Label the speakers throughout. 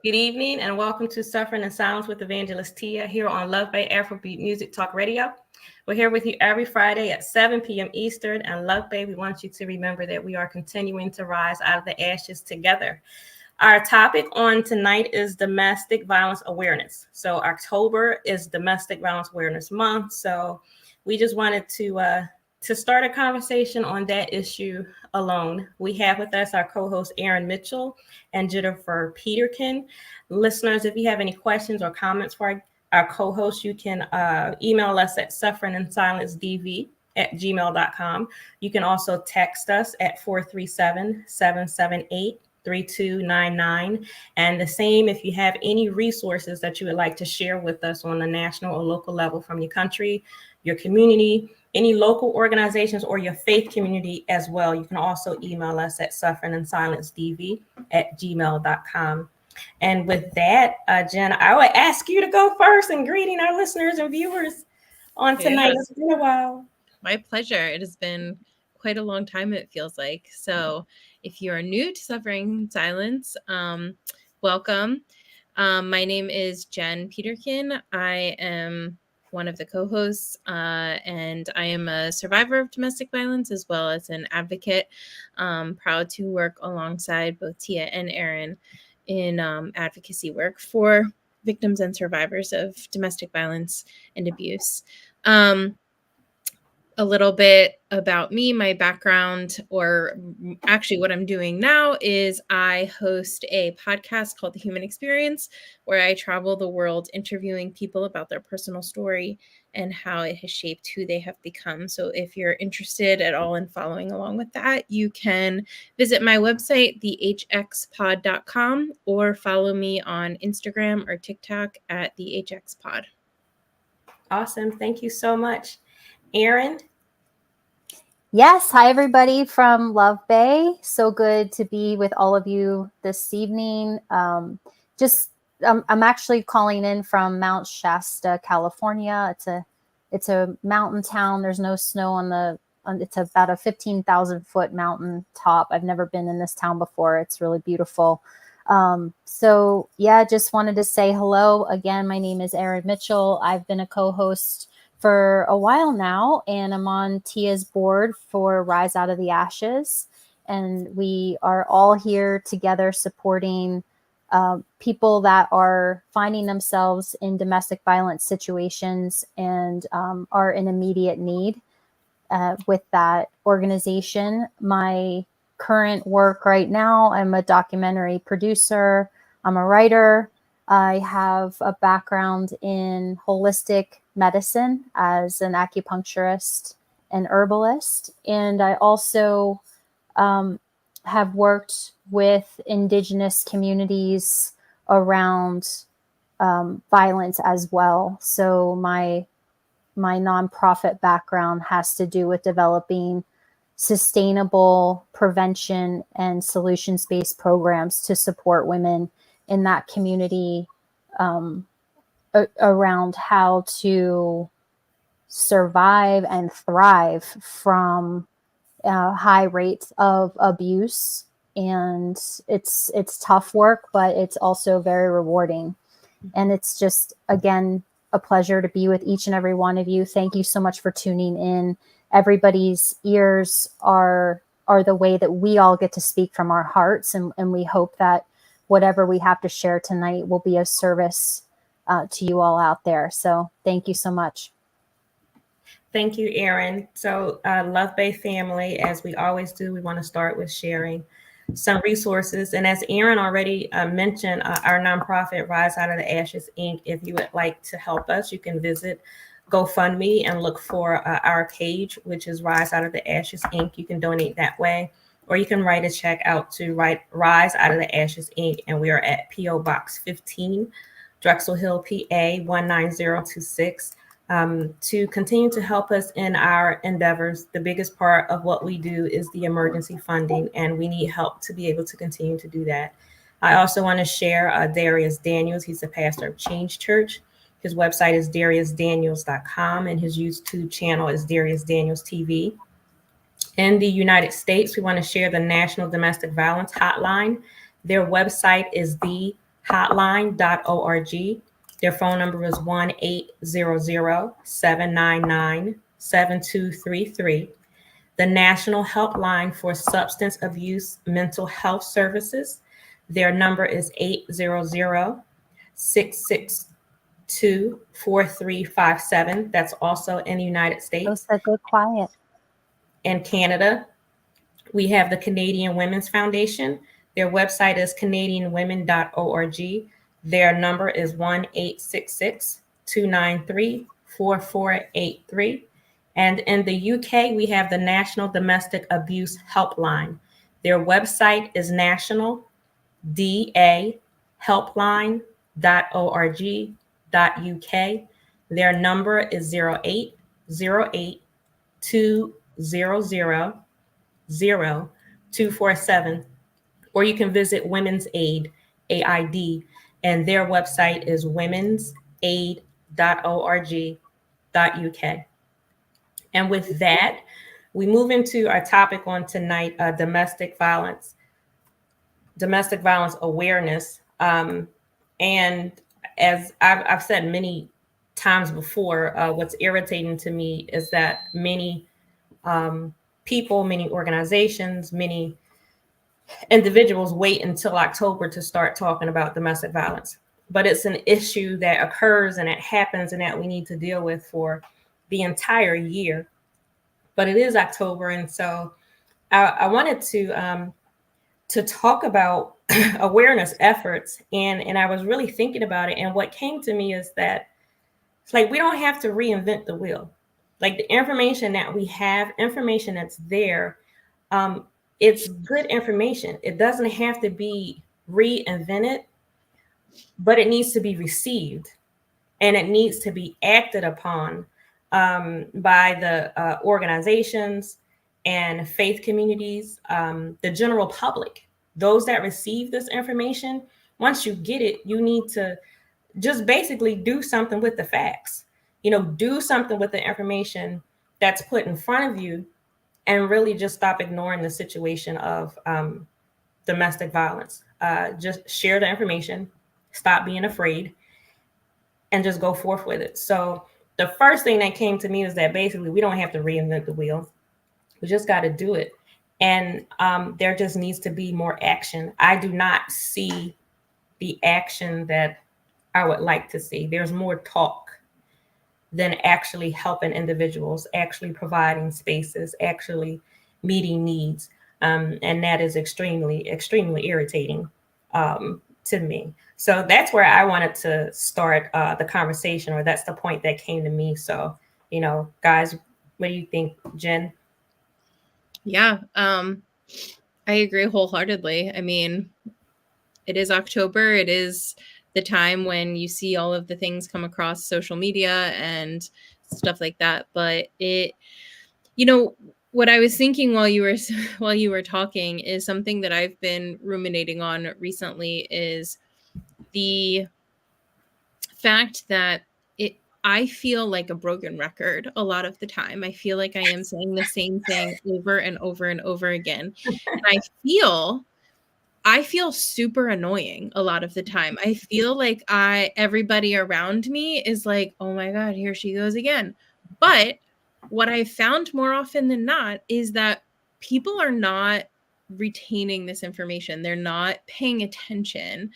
Speaker 1: Good evening and welcome to Suffering in Silence with Evangelist Tia here on Love Bay Afrobeat Music Talk Radio. We're here with you every Friday at 7 p.m. Eastern, and Love Bay, we want you to remember that we are continuing to rise out of the ashes together. Our topic on tonight is domestic violence awareness. So October is Domestic Violence Awareness Month. So we just wanted to start a conversation on that issue alone. We have with us our co-host Erin Mitchell and Jennifer Peterkin. Listeners, if you have any questions or comments for our co-host, you can email us at sufferinginsilencedv@gmail.com. You can also text us at 437-778-3299. And the same if you have any resources that you would like to share with us on the national or local level from your country, your community, any local organizations, or your faith community as well. You can also email us at sufferinginsilencedv@gmail.com. And with that, Jen, I would ask you to go first in greeting our listeners and viewers on tonight. It's been a while.
Speaker 2: My pleasure. It has been quite a long time, it feels like. So if you are new to Suffering in Silence, welcome. My name is Jen Peterkin. I am one of the co-hosts, and I am a survivor of domestic violence as well as an advocate. Proud to work alongside both Tia and Erin in advocacy work for victims and survivors of domestic violence and abuse. A little bit about me, my background, or actually what I'm doing now is I host a podcast called The Human Experience, where I travel the world interviewing people about their personal story and how it has shaped who they have become. So if you're interested at all in following along with that, you can visit my website, thehxpod.com, or follow me on Instagram or TikTok at thehxpod.
Speaker 1: Awesome. Thank you so much. Erin?
Speaker 3: Yes. Hi, everybody from Love Bay. So good to be with all of you this evening. I'm actually calling in from Mount Shasta, California. It's a mountain town. There's no snow it's about a 15,000 foot mountain top. I've never been in this town before. It's really beautiful. Just wanted to say hello again. My name is Erin Mitchell. I've been a co-host for a while now, and I'm on Tia's board for Rise Out of the Ashes. And we are all here together supporting people that are finding themselves in domestic violence situations and are in immediate need with that organization. My current work right now, I'm a documentary producer, I'm a writer. I have a background in holistic medicine as an acupuncturist and herbalist. And I also have worked with Indigenous communities around violence as well. So my nonprofit background has to do with developing sustainable prevention and solutions-based programs to support women in that community around how to survive and thrive from high rates of abuse. And it's tough work, but it's also very rewarding. And it's just, again, a pleasure to be with each and every one of you. Thank you so much for tuning in. Everybody's ears are the way that we all get to speak from our hearts. And we hope that whatever we have to share tonight will be of service to you all out there. So thank you so much.
Speaker 1: Thank you, Erin. So Love Bay family, as we always do, we want to start with sharing some resources. And as Erin already mentioned, our nonprofit Rise Out of the Ashes, Inc., if you would like to help us, you can visit GoFundMe and look for our page, which is Rise Out of the Ashes, Inc. You can donate that way, or you can write a check out to Rise Out of the Ashes, Inc., and we are at P.O. Box 15, Drexel Hill, PA 19026. To continue to help us in our endeavors. The biggest part of what we do is the emergency funding, and we need help to be able to continue to do that. I also want to share Darius Daniels. He's the pastor of Change Church. His website is dariusdaniels.com, and his YouTube channel is Darius Daniels TV. In the United States, we want to share the National Domestic Violence Hotline. Their website is hotline.org. Their phone number is 1-800-799-7233. The National Helpline for Substance Abuse Mental Health Services. Their number is 800-662-4357. That's also in the United States.
Speaker 3: Those are good quiet.
Speaker 1: In Canada, we have the Canadian Women's Foundation. Their website is canadianwomen.org. Their number is 1-866-293-4483. And in the UK, we have the National Domestic Abuse Helpline. Their website is nationaldahelpline.org.uk. Their number is 0808-200-0247. Or you can visit Women's Aid, AID, and their website is womensaid.org.uk. And with that, we move into our topic on tonight, domestic violence awareness. And as I've said many times before, what's irritating to me is that many people, many organizations, many individuals wait until October to start talking about domestic violence. But it's an issue that occurs and it happens and that we need to deal with for the entire year. But it is October, and so I wanted to talk about awareness efforts, and I was really thinking about it. And what came to me is that it's like we don't have to reinvent the wheel. Like the information that we have, information that's there, it's good information. It doesn't have to be reinvented, but it needs to be received and it needs to be acted upon by the organizations and faith communities, the general public, those that receive this information. Once you get it, you need to just basically do something with the facts, do something with the information that's put in front of you, and really just stop ignoring the situation of domestic violence. Just share the information, stop being afraid, and just go forth with it. So the first thing that came to me is that basically we don't have to reinvent the wheel. We just got to do it. And there just needs to be more action. I do not see the action that I would like to see. There's more talk than actually helping individuals, actually providing spaces, actually meeting needs. And that is extremely, extremely irritating to me. So that's where I wanted to start the conversation, or that's the point that came to me. So, guys, what do you think, Jen?
Speaker 2: Yeah, I agree wholeheartedly. I mean, it is October. It is the time when you see all of the things come across social media and stuff like that. But what I was thinking while you were talking is something that I've been ruminating on recently is the fact that I feel like a broken record a lot of the time. I feel like I am saying the same thing over and over and over again. And I feel super annoying a lot of the time. I feel like everybody around me is like, oh my God, here she goes again. But what I've found more often than not is that people are not retaining this information. They're not paying attention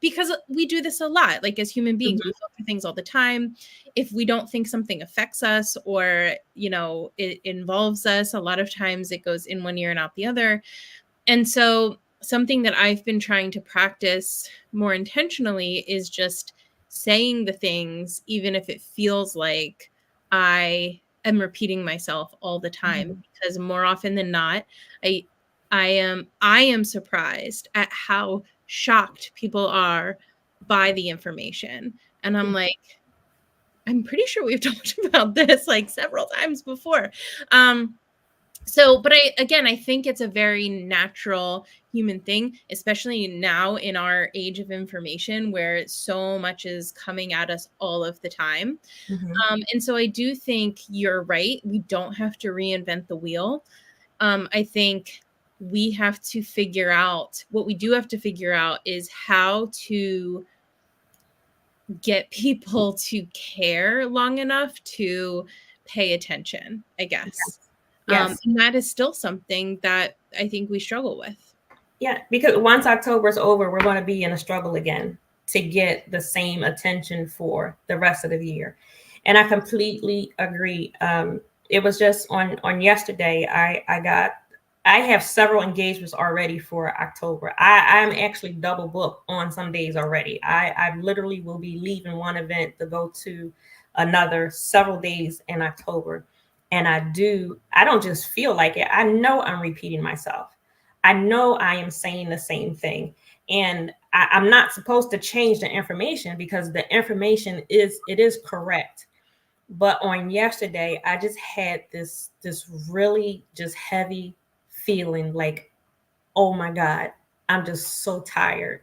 Speaker 2: because we do this a lot. Like as human beings, we filter things all the time. If we don't think something affects us or, it involves us, a lot of times it goes in one ear and out the other. And so something that I've been trying to practice more intentionally is just saying the things, even if it feels like I am repeating myself all the time, because more often than not, I am surprised at how shocked people are by the information. And I'm like, I'm pretty sure we've talked about this like several times before. But I think it's a very natural human thing, especially now in our age of information where so much is coming at us all of the time. And so I do think you're right. We don't have to reinvent the wheel. I think we have to figure out, what we do have to figure out is how to get people to care long enough to pay attention, I guess.
Speaker 1: Yes.
Speaker 2: And that is still something that I think we struggle with.
Speaker 1: Yeah, because once October is over, we're going to be in a struggle again to get the same attention for the rest of the year. And I completely agree. It was just on yesterday. I have several engagements already for October. I'm actually double booked on some days already. I literally will be leaving one event to go to another several days in October. And I don't just feel like it. I know I'm repeating myself. I know I am saying the same thing. And I'm not supposed to change the information because the information is correct. But on yesterday, I just had this really just heavy feeling like, oh my God, I'm just so tired.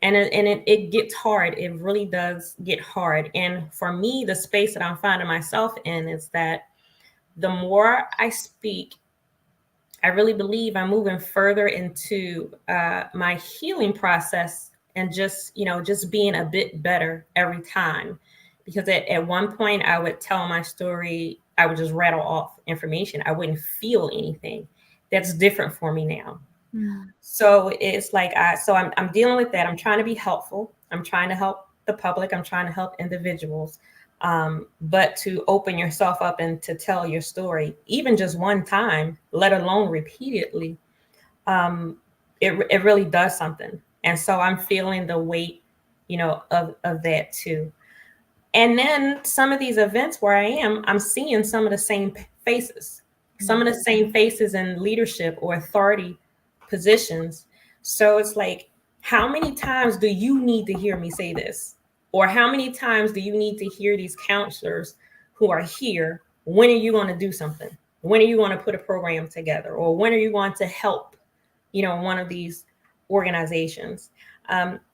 Speaker 1: And it gets hard. It really does get hard. And for me, the space that I'm finding myself in is that the more I speak, I really believe I'm moving further into my healing process and just being a bit better every time. Because at one point I would tell my story, I would just rattle off information. I wouldn't feel anything. That's different for me now. So it's like I'm dealing with that. I'm trying to be helpful. I'm trying to help the public. I'm trying to help individuals. But to open yourself up and to tell your story, even just one time, let alone repeatedly, it really does something. And so I'm feeling the weight, of that too. And then some of these events where I'm seeing some of the same faces, some of the same faces in leadership or authority positions. So it's like, how many times do you need to hear me say this? Or how many times do you need to hear these counselors who are here? When are you going to do something? When are you going to put a program together? Or when are you going to help, one of these organizations?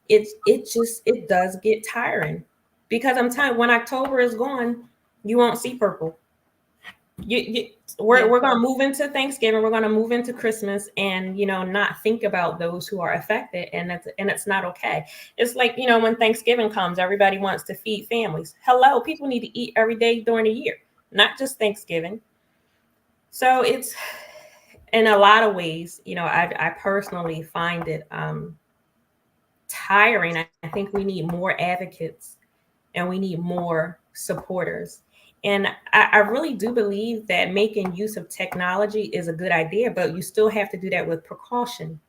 Speaker 1: It does get tiring because I'm telling you, when October is gone, you won't see purple. We're going to move into Thanksgiving. We're going to move into Christmas, and not think about those who are affected, and it's not okay. It's like when Thanksgiving comes, everybody wants to feed families. Hello, people need to eat every day during the year, not just Thanksgiving. So it's in a lot of ways, I personally find it tiring. I think we need more advocates and we need more supporters. And I really do believe that making use of technology is a good idea, but you still have to do that with precaution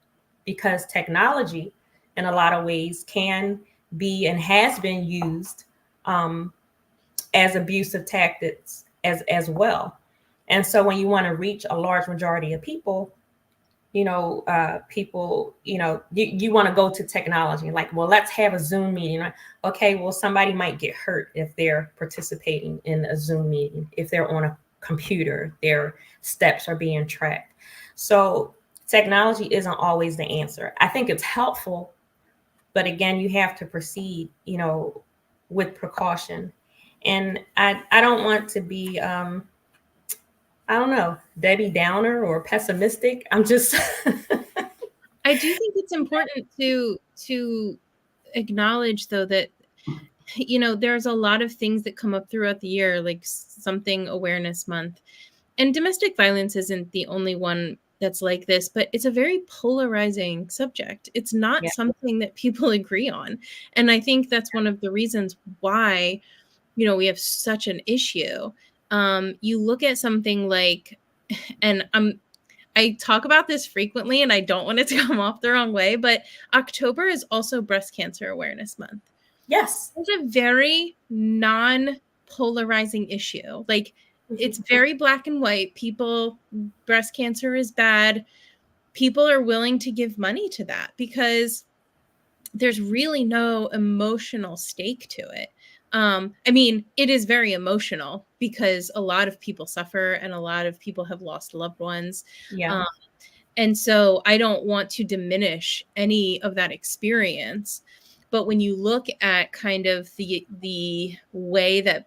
Speaker 1: because technology, in a lot of ways, can be and has been used as abusive tactics as well. And so when you want to reach a large majority of people, you want to go to technology, like, well, let's have a Zoom meeting. Right? Okay, well, somebody might get hurt if they're participating in a Zoom meeting, if they're on a computer, their steps are being tracked. So technology isn't always the answer. I think it's helpful, but again, you have to proceed, with precaution. And I don't want to be I don't know, Debbie Downer or pessimistic. I'm just
Speaker 2: I do think it's important to acknowledge, though, that there's a lot of things that come up throughout the year, like something Awareness Month, and domestic violence isn't the only one that's like this, but it's a very polarizing subject. It's not something that people agree on, and I think that's one of the reasons why we have such an issue. You look at something like, and I talk about this frequently and I don't want it to come off the wrong way, but October is also Breast Cancer Awareness Month.
Speaker 1: Yes.
Speaker 2: It's a very non-polarizing issue. Like, it's very black and white. Breast cancer is bad. People are willing to give money to that because there's really no emotional stake to it. I mean, it is very emotional because a lot of people suffer and a lot of people have lost loved ones.
Speaker 1: Yeah.
Speaker 2: And so I don't want to diminish any of that experience. But when you look at kind of the way that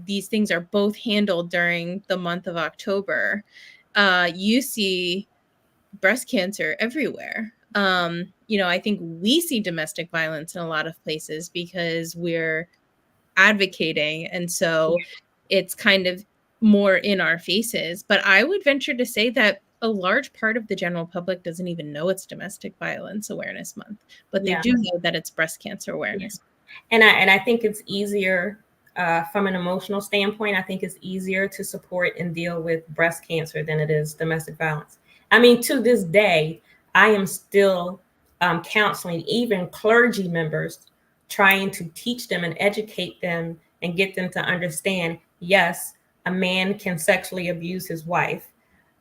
Speaker 2: these things are both handled during the month of October, you see breast cancer everywhere. I think we see domestic violence in a lot of places because we're advocating. And so it's kind of more in our faces. But I would venture to say that a large part of the general public doesn't even know it's Domestic Violence Awareness Month, but they do know that it's Breast Cancer Awareness.
Speaker 1: And I think it's easier from an emotional standpoint. I think it's easier to support and deal with breast cancer than it is domestic violence. I mean, to this day, I am still counseling even clergy members, trying to teach them and educate them and get them to understand, yes, a man can sexually abuse his wife.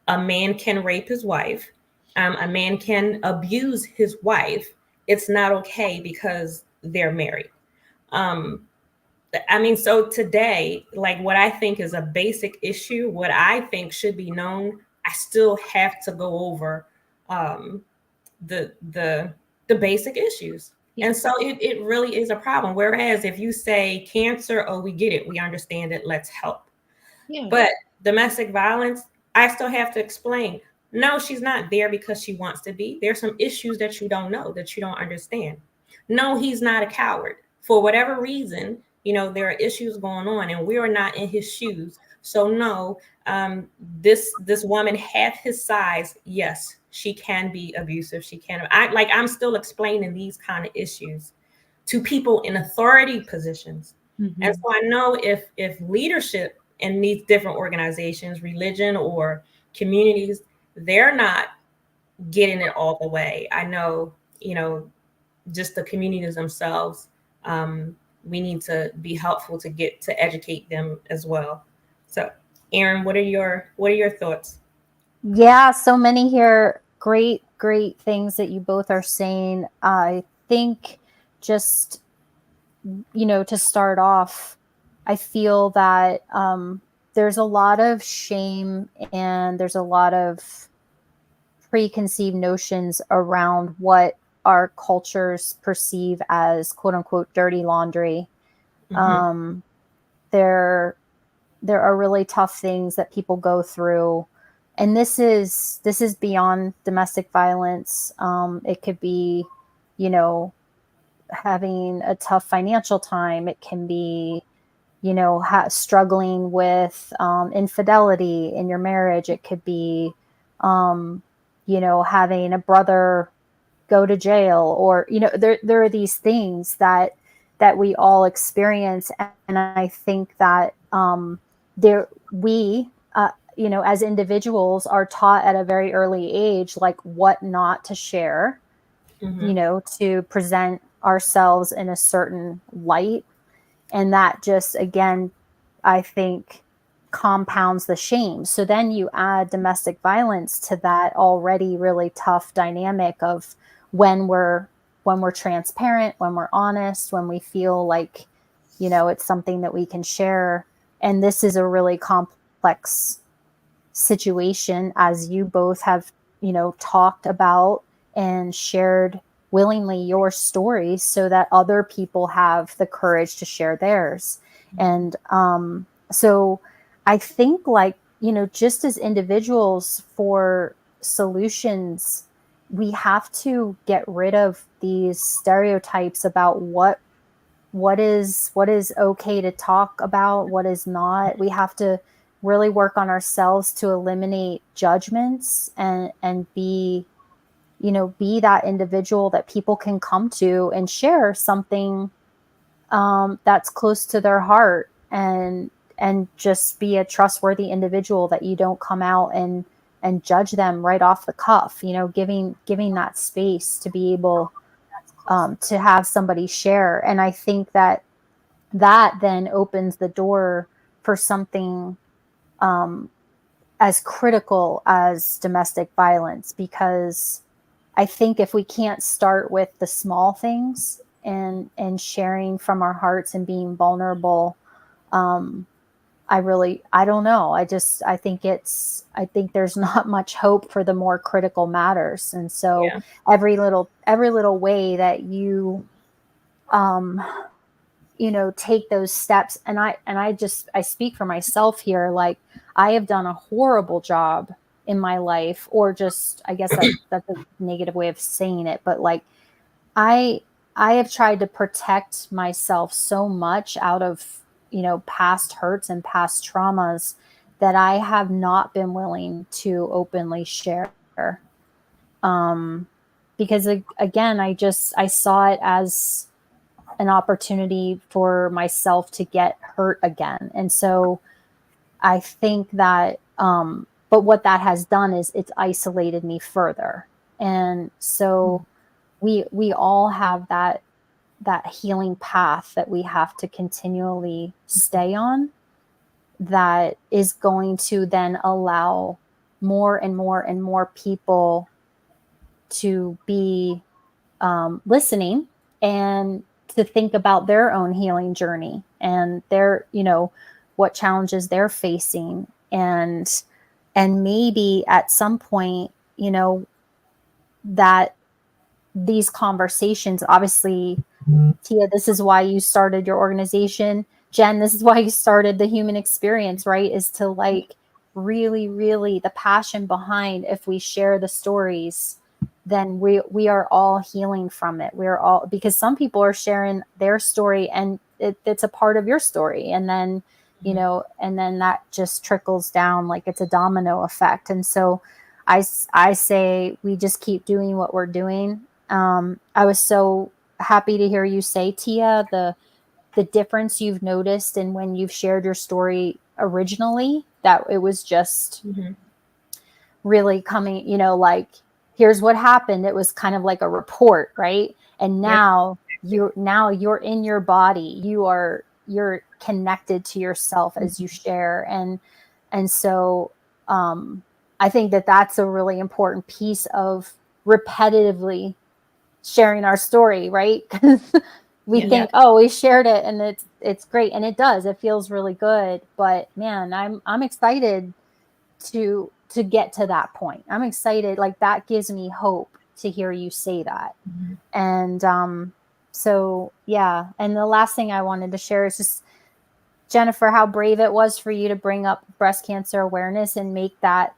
Speaker 1: A man can rape his wife. A man can abuse his wife. It's not okay because they're married. Um, I mean, so today, like what I think is a basic issue, what I think should be known, I still have to go over um, the basic issues. Yeah. And so it really is a problem. Whereas if you say cancer, oh, we get it, we understand it, let's help. Yeah. But domestic violence, I still have to explain. No, she's not there because she wants to be. There's some issues that you don't know, that you don't understand. No, he's not a coward. For whatever reason, there are issues going on, and we are not in his shoes. So no, this woman, half his size, yes, she can be abusive. She can. I'm still explaining these kind of issues to people in authority positions. Mm-hmm. And so I know if leadership in these different organizations, religion or communities, they're not getting it all the way. I know, just the communities themselves, we need to be helpful to educate them as well. So, Erin, what are your thoughts?
Speaker 3: Yeah, so many here. Great things that you both are saying. I think just, to start off, I feel that there's a lot of shame and there's a lot of preconceived notions around what our cultures perceive as quote unquote dirty laundry. Mm-hmm. There are really tough things that people go through. And this is beyond domestic violence. It could be, having a tough financial time. It can be, struggling with infidelity in your marriage. It could be, having a brother go to jail, or, there are these things that we all experience. And I think that we, as individuals are taught at a very early age, like what not to share, mm-hmm. To present ourselves in a certain light. And that just, again, I think compounds the shame. So then you add domestic violence to that already really tough dynamic of when we're transparent, when we're honest, when we feel like, it's something that we can share. And this is a really complex situation, as you both have, talked about and shared willingly your stories so that other people have the courage to share theirs. And so I think, just as individuals, for solutions, we have to get rid of these stereotypes about what is okay to talk about, what is not. We have to really work on ourselves to eliminate judgments and be that individual that people can come to and share something that's close to their heart, and just be a trustworthy individual, that you don't come out and judge them right off the cuff, giving that space to be able to have somebody share. And I think that then opens the door for something as critical as domestic violence, because I think if we can't start with the small things and sharing from our hearts and being vulnerable, I don't know. I think there's not much hope for the more critical matters. And so every little way that you, take those steps. And I speak for myself here. Like, I have done a horrible job in my life, or just, I guess that's a negative way of saying it, but like I have tried to protect myself so much out of, past hurts and past traumas that I have not been willing to openly share. Because again, I saw it as an opportunity for myself to get hurt again. And so I think that, but what that has done is it's isolated me further. And so we all have that healing path that we have to continually stay on, that is going to then allow more and more and more people to be listening and to think about their own healing journey and their, what challenges they're facing. And maybe at some point, that these conversations, obviously, Tia, this is why you started your organization. Jen, this is why you started the Human Experience, right? Is to like really, really the passion behind, if we share the stories, then we are all healing from it. We're all, because some people are sharing their story and it's a part of your story. And then, and then that just trickles down like it's a domino effect. And so I say we just keep doing what we're doing. I was so happy to hear you say, Tia, the difference you've noticed in when you've shared your story originally, that it was just really coming, like, here's what happened. It was kind of like a report, right? And now you're in your body. You're connected to yourself as you share. And so I think that that's a really important piece of repetitively sharing our story, right? Because we think, oh, we shared it and it's great, and it does. It feels really good. But man, I'm excited to get to that point. I'm excited. Like, that gives me hope to hear you say that. And so yeah. And the last thing I wanted to share is just, Jennifer, how brave it was for you to bring up breast cancer awareness and make that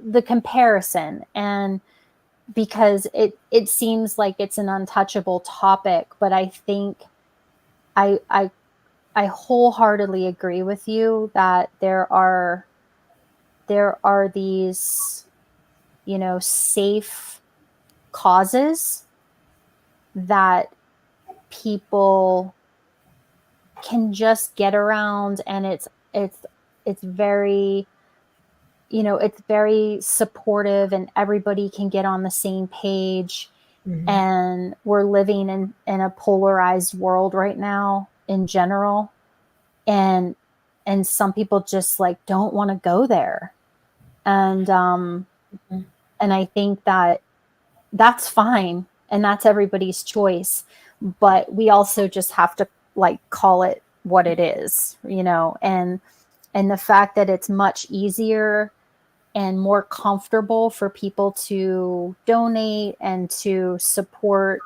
Speaker 3: the comparison. And because it seems like it's an untouchable topic, but I think I wholeheartedly agree with you that there are these, safe causes that people can just get around, and it's very, it's very supportive, and everybody can get on the same page. And we're living in a polarized world right now in general. And some people just like don't want to go there. And and I think that that's fine, and that's everybody's choice. But we also just have to like call it what it is, and the fact that it's much easier and more comfortable for people to donate and to support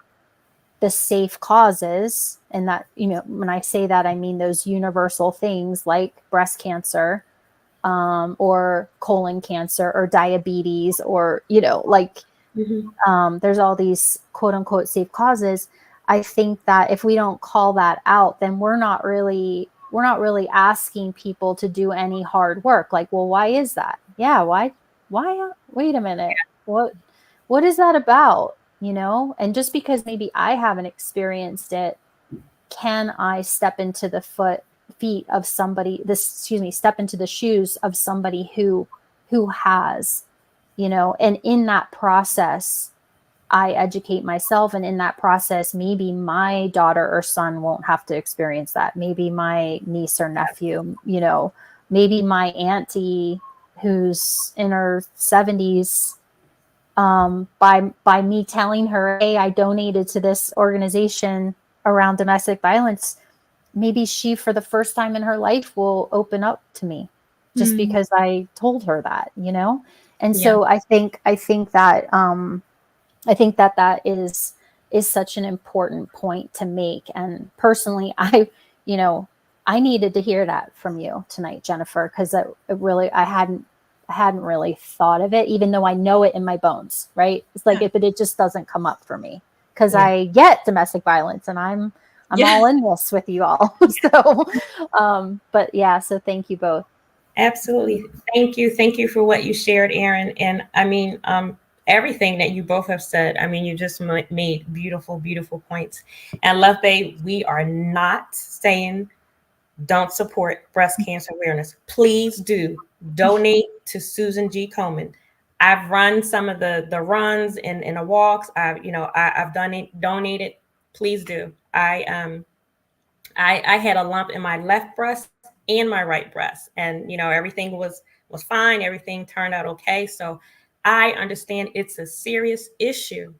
Speaker 3: the safe causes. And that, when I say that, I mean those universal things like breast cancer, or colon cancer, or diabetes, or, there's all these quote unquote safe causes. I think that if we don't call that out, then we're not really asking people to do any hard work. Like, well, why is that? Yeah. Why, wait a minute. What is that about? And just because maybe I haven't experienced it, can I step into the feet of somebody, step into the shoes of somebody who has, and in that process, I educate myself. And in that process, maybe my daughter or son won't have to experience that. Maybe my niece or nephew, maybe my auntie who's in her 70s, by me telling her, hey, I donated to this organization around domestic violence, maybe she, for the first time in her life, will open up to me just because I told her that, And so I think that, that is such an important point to make. And personally, I needed to hear that from you tonight, Jennifer, because I hadn't really thought of it, even though I know it in my bones, right? It's like, but it just doesn't come up for me because I get domestic violence and I'm all in this with you all. So, but yeah, so thank you both.
Speaker 1: Absolutely. Thank you. Thank you for what you shared, Erin. And I mean, everything that you both have said, I mean, you just made beautiful, beautiful points. And Love Babe, we are not saying don't support breast cancer awareness. Please do donate to Susan G. Komen. I've run some of the runs and the walks. I've donated. Please do. I had a lump in my left breast and my right breast, and everything was fine. Everything turned out okay. So I understand it's a serious issue.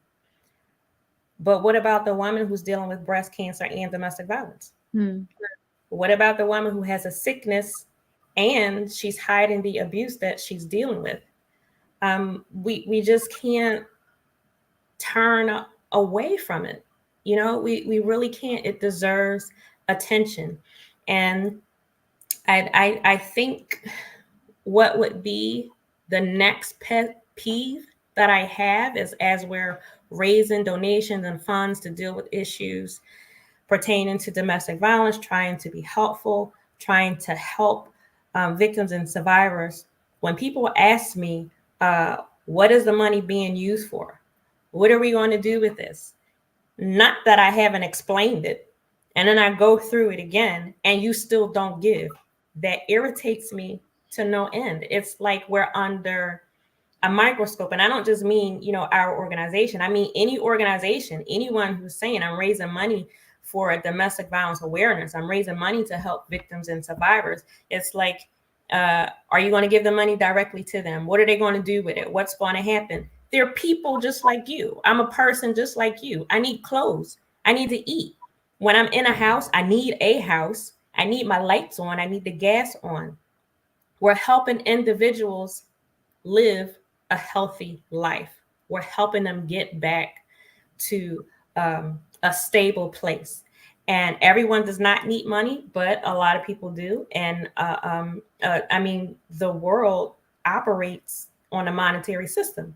Speaker 1: But what about the woman who's dealing with breast cancer and domestic violence? What about the woman who has a sickness and she's hiding the abuse that she's dealing with? We just can't turn away from it. We really can't. It deserves attention. And I think what would be the next pet peeve that I have is, as we're raising donations and funds to deal with issues pertaining to domestic violence, trying to be helpful, trying to help victims and survivors. When people ask me, what is the money being used for? What are we going to do with this? Not that I haven't explained it. And then I go through it again and you still don't give. That irritates me to no end. It's like we're under a microscope. And I don't just mean, our organization. I mean, any organization, anyone who's saying I'm raising money for domestic violence awareness, I'm raising money to help victims and survivors. It's like, are you going to give the money directly to them? What are they going to do with it? What's going to happen? They're people just like you. I'm a person just like you. I need clothes. I need to eat. When I'm in a house, I need a house. I need my lights on. I need the gas on. We're helping individuals live a healthy life. We're helping them get back to a stable place. And everyone does not need money, but a lot of people do. And I mean, the world operates on a monetary system.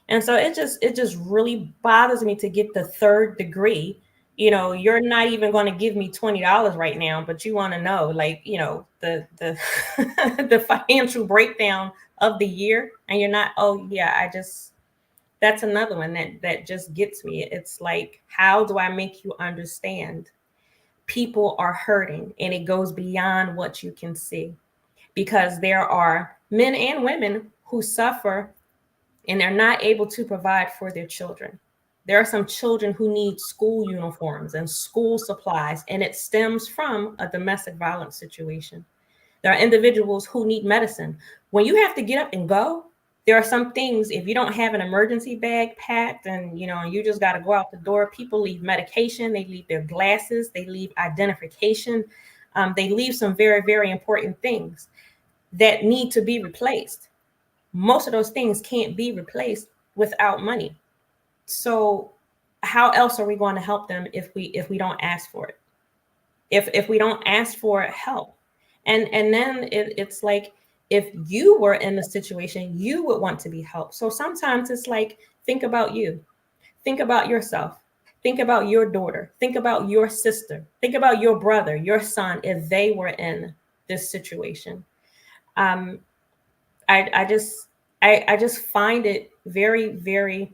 Speaker 1: And so it just really bothers me to get the third degree. You're not even going to give me $20 right now, but you want to know, like, the the financial breakdown of the year, and you're not. Oh yeah, that's another one that just gets me. It's like, how do I make you understand? People are hurting, and it goes beyond what you can see, because there are men and women who suffer and they're not able to provide for their children. There are some children who need school uniforms and school supplies, and it stems from a domestic violence situation. There are individuals who need medicine. When you have to get up and go, there are some things, if you don't have an emergency bag packed and you just got to go out the door, people leave medication, they leave their glasses, they leave identification, they leave some very, very important things that need to be replaced. Most of those things can't be replaced without money. So how else are we going to help them if we don't ask for it? If we don't ask for help? And then it's like, if you were in the situation, you would want to be helped. So sometimes it's like, think about you. Think about yourself. Think about your daughter. Think about your sister. Think about your brother, your son, if they were in this situation. I just find it very, very,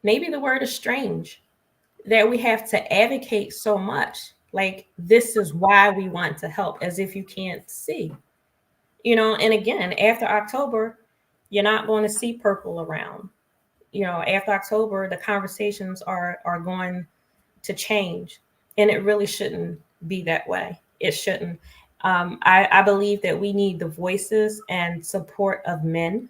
Speaker 1: maybe the word is strange, that we have to advocate so much. Like, this is why we want to help, as if you can't see. And again, after October, you're not going to see purple around. After October, the conversations are going to change. And it really shouldn't be that way. It shouldn't. I believe that we need the voices and support of men.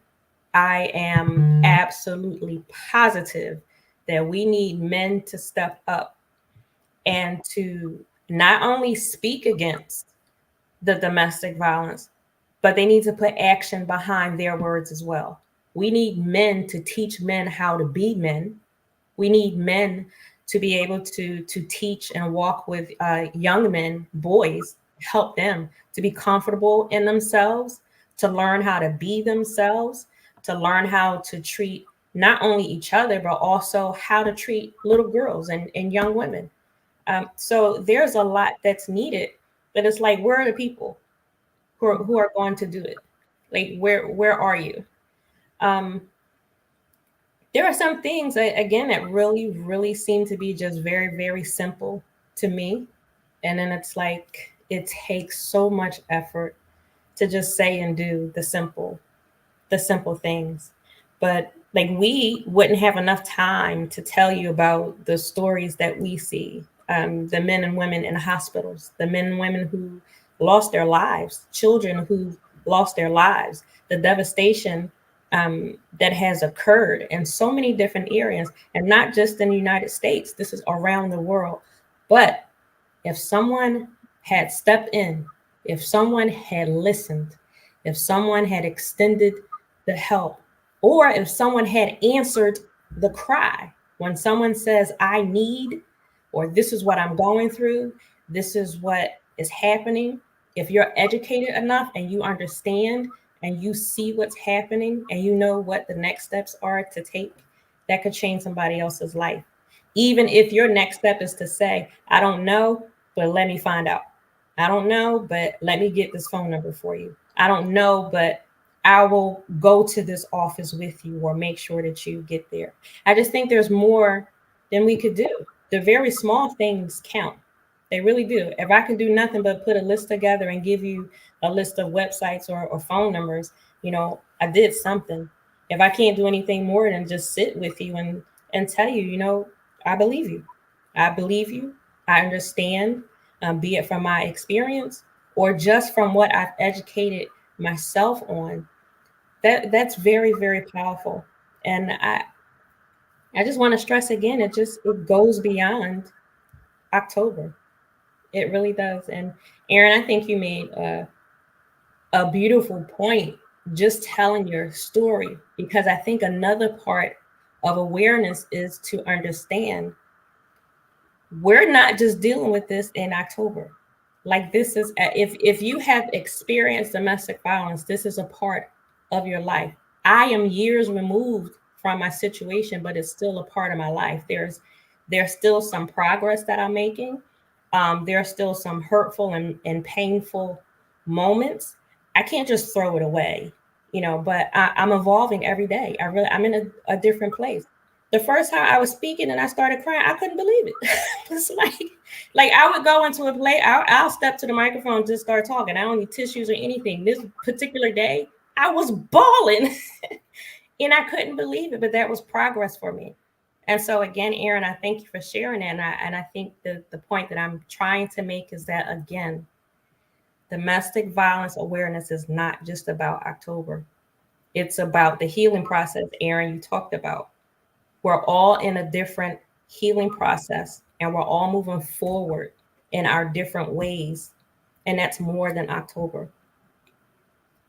Speaker 1: I am absolutely positive that we need men to step up and to not only speak against the domestic violence, but they need to put action behind their words as well. We need men to teach men how to be men. We need men to be able to teach and walk with young men, boys, help them to be comfortable in themselves, to learn how to be themselves, to learn how to treat not only each other, but also how to treat little girls and young women. So there's a lot that's needed, but it's like, where are the people who are going to do it? Like, where are you? Um, there are some things that, again, that really seem to be just very simple to me, and then it's like it takes so much effort to just say and do the simple things. But like, we wouldn't have enough time to tell you about the stories that we see, the men and women in hospitals, the men and women who lost their lives, children who lost their lives, the devastation that has occurred in so many different areas, and not just in the United States. This is around the world. But if someone had stepped in, if someone had listened, if someone had extended the help, or if someone had answered the cry, when someone says, I need, or this is what I'm going through, this is what is happening. If you're educated enough and you understand and you see what's happening and you know what the next steps are to take, that could change somebody else's life. Even if your next step is to say, I don't know, but let me find out. I don't know, but let me get this phone number for you. I don't know, but I will go to this office with you or make sure that you get there. I just think there's more than we could do. The very small things count. They really do. If I can do nothing but put a list together and give you a list of websites or phone numbers, I did something. If I can't do anything more than just sit with you and tell you, I believe you. I believe you. I understand, be it from my experience or just from what I've educated myself on. That's very powerful. And I just want to stress again, it goes beyond October. It really does. And Erin, I think you made a beautiful point just telling your story, because I think another part of awareness is to understand we're not just dealing with this in October. Like, this is, if you have experienced domestic violence, this is a part of your life. I am years removed from my situation, but it's still a part of my life. There's still some progress that I'm making. There are still some hurtful and painful moments. I can't just throw it away, but I'm evolving every day. I'm in a different place. The first time I was speaking and I started crying, I couldn't believe it. It's like I would go into a place, I'll step to the microphone and just start talking. I don't need tissues or anything. This particular day, I was bawling and I couldn't believe it, but that was progress for me. And so again, Erin, I thank you for sharing that. And I think the point that I'm trying to make is that, again, domestic violence awareness is not just about October. It's about the healing process, Erin, you talked about. We're all in a different healing process and we're all moving forward in our different ways. And that's more than October.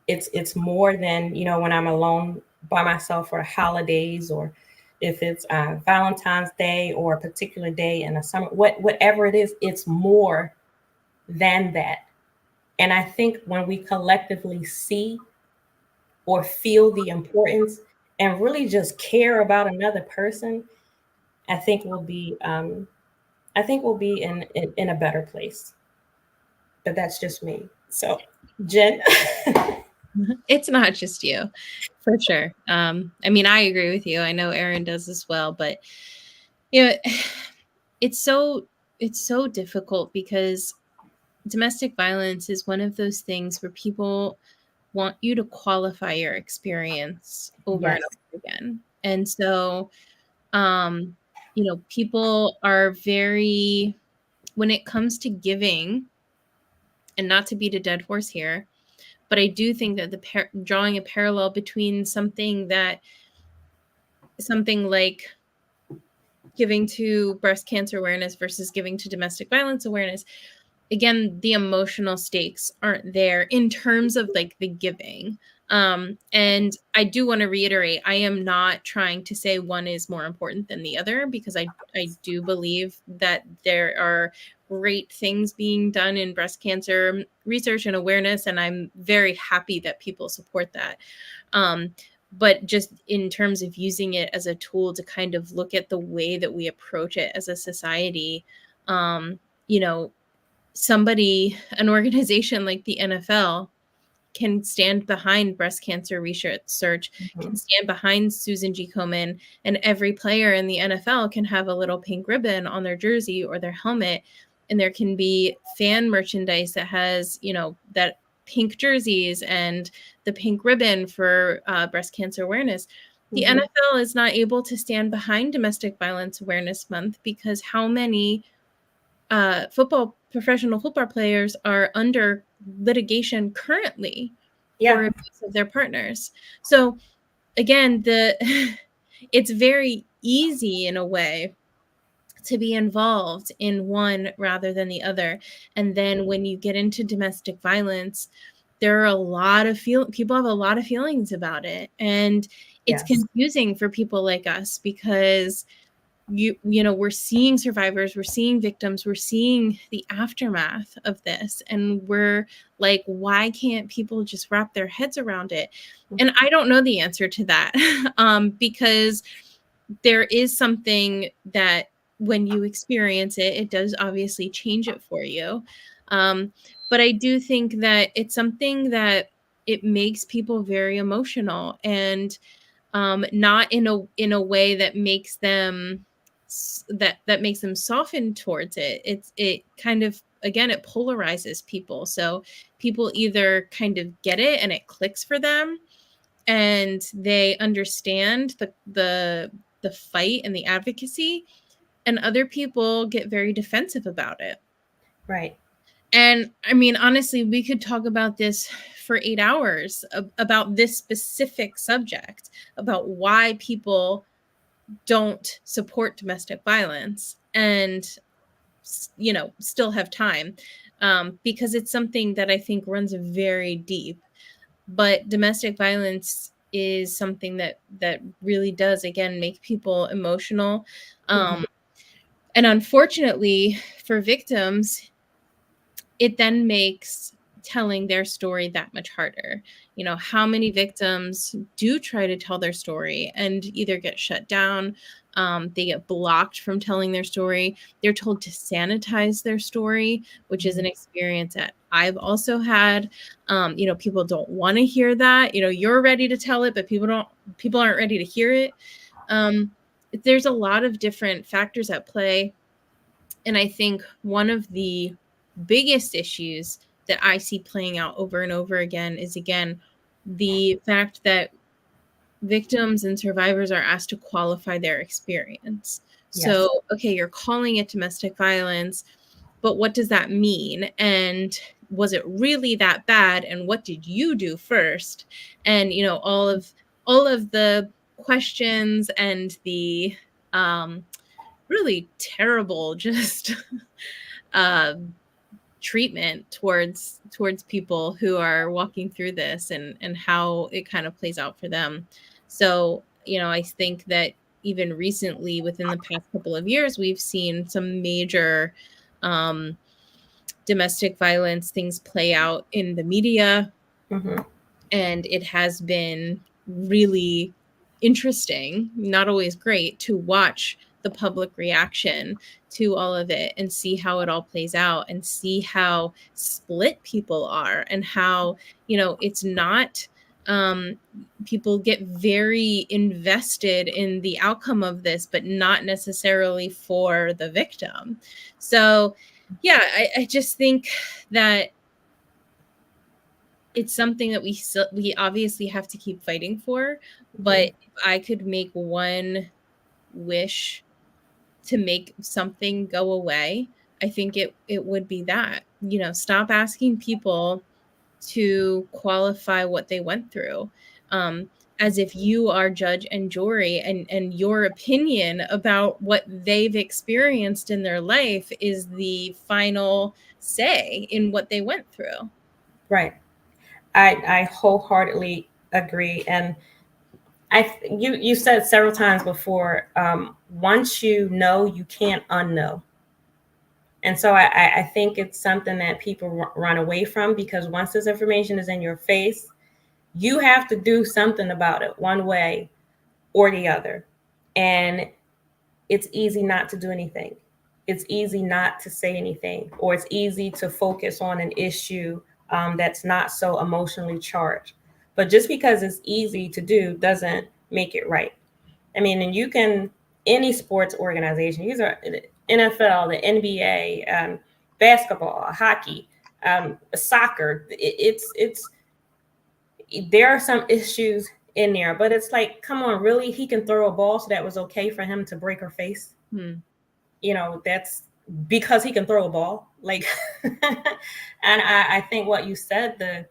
Speaker 1: It's more than, when I'm alone by myself for holidays, or if it's Valentine's Day or a particular day in the summer, whatever it is, it's more than that. And I think when we collectively see or feel the importance and really just care about another person, I think we'll be in a better place. But that's just me. So, Jen.
Speaker 2: It's not just you, for sure. I mean, I agree with you. I know Erin does as well, but it's so difficult because domestic violence is one of those things where people want you to qualify your experience over
Speaker 1: Yes.
Speaker 2: and over again. And so, people are very, when it comes to giving, and not to beat a dead horse here, but I do think that drawing a parallel between something like giving to breast cancer awareness versus giving to domestic violence awareness, again, the emotional stakes aren't there in terms of like the giving. And I do want to reiterate, I am not trying to say one is more important than the other, because I do believe that there are great things being done in breast cancer research and awareness, and I'm very happy that people support that. But just in terms of using it as a tool to kind of look at the way that we approach it as a society, you know, an organization like the NFL can stand behind breast cancer research, can stand behind Susan G. Komen, and every player in the NFL can have a little pink ribbon on their jersey or their helmet. And there can be fan merchandise that has, that pink jerseys and the pink ribbon for breast cancer awareness. The NFL is not able to stand behind Domestic Violence Awareness Month because how many professional football players are under litigation currently for abuse of their partners. So again, it's very easy in a way to be involved in one rather than the other. And then when you get into domestic violence, there are a lot of people have a lot of feelings about it. And it's confusing for people like us because we're seeing survivors, we're seeing victims, we're seeing the aftermath of this, and we're like, why can't people just wrap their heads around it? And I don't know the answer to that, because there is something that when you experience it, it does obviously change it for you. But I do think that it's something that it makes people very emotional, and not in a way that makes them makes them soften towards it. It kind of, again, it polarizes people. So people either kind of get it and it clicks for them and they understand the fight and the advocacy, and other people get very defensive about it.
Speaker 1: Right.
Speaker 2: And I mean, honestly, we could talk about this for 8 hours about this specific subject, about why people don't support domestic violence and, still have time, because it's something that I think runs very deep. But domestic violence is something that really does, again, make people emotional. And unfortunately for victims, it then makes telling their story that much harder. How many victims do try to tell their story and either get shut down, they get blocked from telling their story, they're told to sanitize their story, which is an experience that I've also had. People don't want to hear that. You're ready to tell it, but people aren't ready to hear it. There's a lot of different factors at play. And I think one of the biggest issues that I see playing out over and over again is, again, the fact that victims and survivors are asked to qualify their experience. So, okay, you're calling it domestic violence, but what does that mean? And was it really that bad? And what did you do first? And, all of the questions and the really terrible just treatment towards people who are walking through this, and how it kind of plays out for them. So, I think that even recently, within the past couple of years, we've seen some major domestic violence things play out in the media. And it has been really interesting, not always great, to watch the public reaction to all of it and see how it all plays out and see how split people are, and how, it's not, people get very invested in the outcome of this, but not necessarily for the victim. So, yeah, I just think that it's something that we obviously have to keep fighting for. But if I could make one wish to make something go away, I think it would be that, stop asking people to qualify what they went through, as if you are judge and jury, and your opinion about what they've experienced in their life is the final say in what they went through.
Speaker 1: Right. I wholeheartedly agree. And you said several times before, once you know, you can't unknow. And so I think it's something that people run away from, because once this information is in your face, you have to do something about it one way or the other. And it's easy not to do anything. It's easy not to say anything, or it's easy to focus on an issue that's not so emotionally charged. But just because it's easy to do doesn't make it right. I mean, and you can, any sports organization, these are NFL, the NBA, basketball, hockey, soccer. It's there are some issues in there, but it's like, come on, really? He can throw a ball, so that was okay for him to break her face? That's because he can throw a ball. Like, and I think what you said,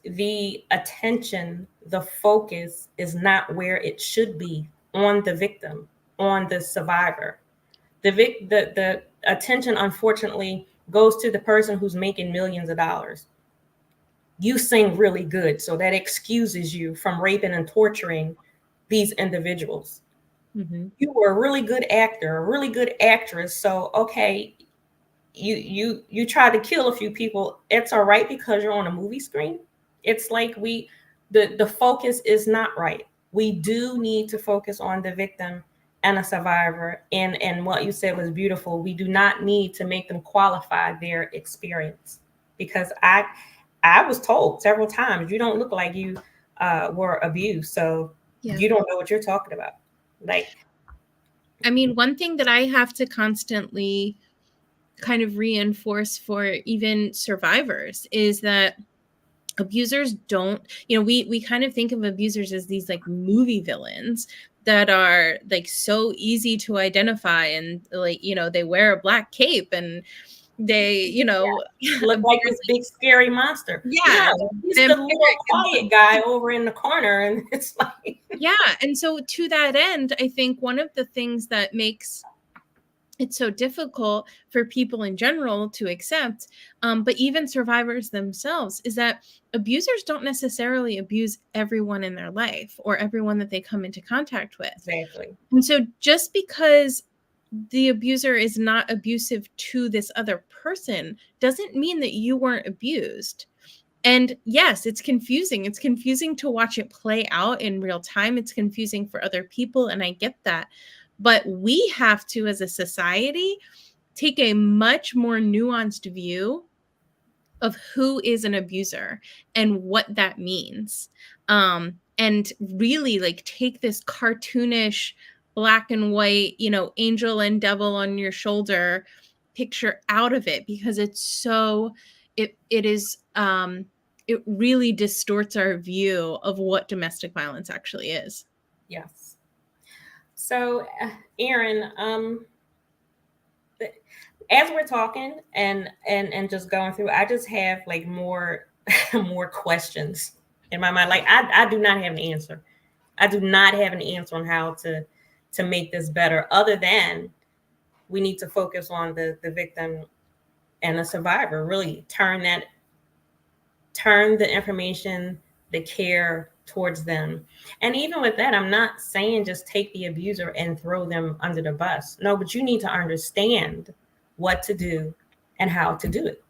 Speaker 1: the attention, the focus is not where it should be on the victim, on the survivor. The attention, unfortunately, goes to the person who's making millions of dollars. You sing really good, so that excuses you from raping and torturing these individuals. You were a really good actor, a really good actress, so okay, you tried to kill a few people. It's all right because you're on a movie screen. It's like the focus is not right. We do need to focus on the victim and a survivor. And what you said was beautiful. We do not need to make them qualify their experience, because I was told several times, you don't look like you were abused, so you don't know what you're talking about. Like,
Speaker 2: I mean, one thing that I have to constantly kind of reinforce for even survivors is that abusers don't, we kind of think of abusers as these like movie villains that are like so easy to identify, and like, they wear a black cape and they,
Speaker 1: look like this big scary monster.
Speaker 2: Yeah,
Speaker 1: he's the little quiet guy over in the corner, and it's like
Speaker 2: yeah. And so to that end, I think one of the things that makes it's so difficult for people in general to accept, but even survivors themselves, is that abusers don't necessarily abuse everyone in their life or everyone that they come into contact with.
Speaker 1: Exactly.
Speaker 2: And so just because the abuser is not abusive to this other person doesn't mean that you weren't abused. And yes, it's confusing. It's confusing to watch it play out in real time. It's confusing for other people, and I get that. But we have to, as a society, take a much more nuanced view of who is an abuser and what that means. And really like take this cartoonish black and white, angel and devil on your shoulder picture out of it, because it's so it is it really distorts our view of what domestic violence actually is.
Speaker 1: Yes. So, Erin, as we're talking and just going through, I just have like more more questions in my mind. Like, I do not have an answer. I do not have an answer on how to make this better, other than we need to focus on the victim and the survivor. Really turn the information, the care towards them. And even with that, I'm not saying just take the abuser and throw them under the bus. No, but you need to understand what to do and how to do it.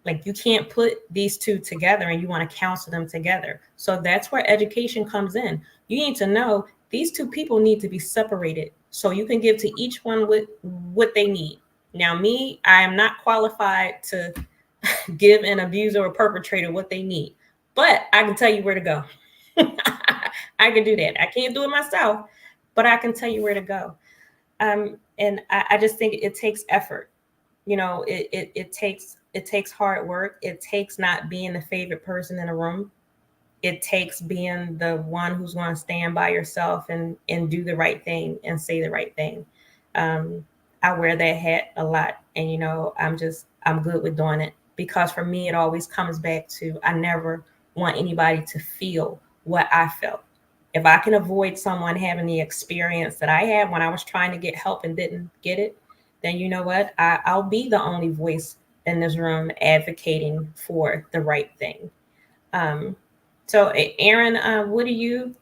Speaker 1: Like, you can't put these two together and you want to counsel them together. So that's where education comes in. You need to know these two people need to be separated so you can give to each one what they need. Now, me, I am not qualified to give an abuser or perpetrator what they need, but I can tell you where to go. I can do that. I can't do it myself, but I can tell you where to go. And I just think it takes effort. It takes hard work. It takes not being the favorite person in a room. It takes being the one who's going to stand by yourself and do the right thing and say the right thing. I wear that hat a lot, and I'm good with doing it, because for me it always comes back to, I never want anybody to feel what I felt. If I can avoid someone having the experience that I had when I was trying to get help and didn't get it, then you know what? I'll be the only voice in this room advocating for the right thing. So, Erin, what do you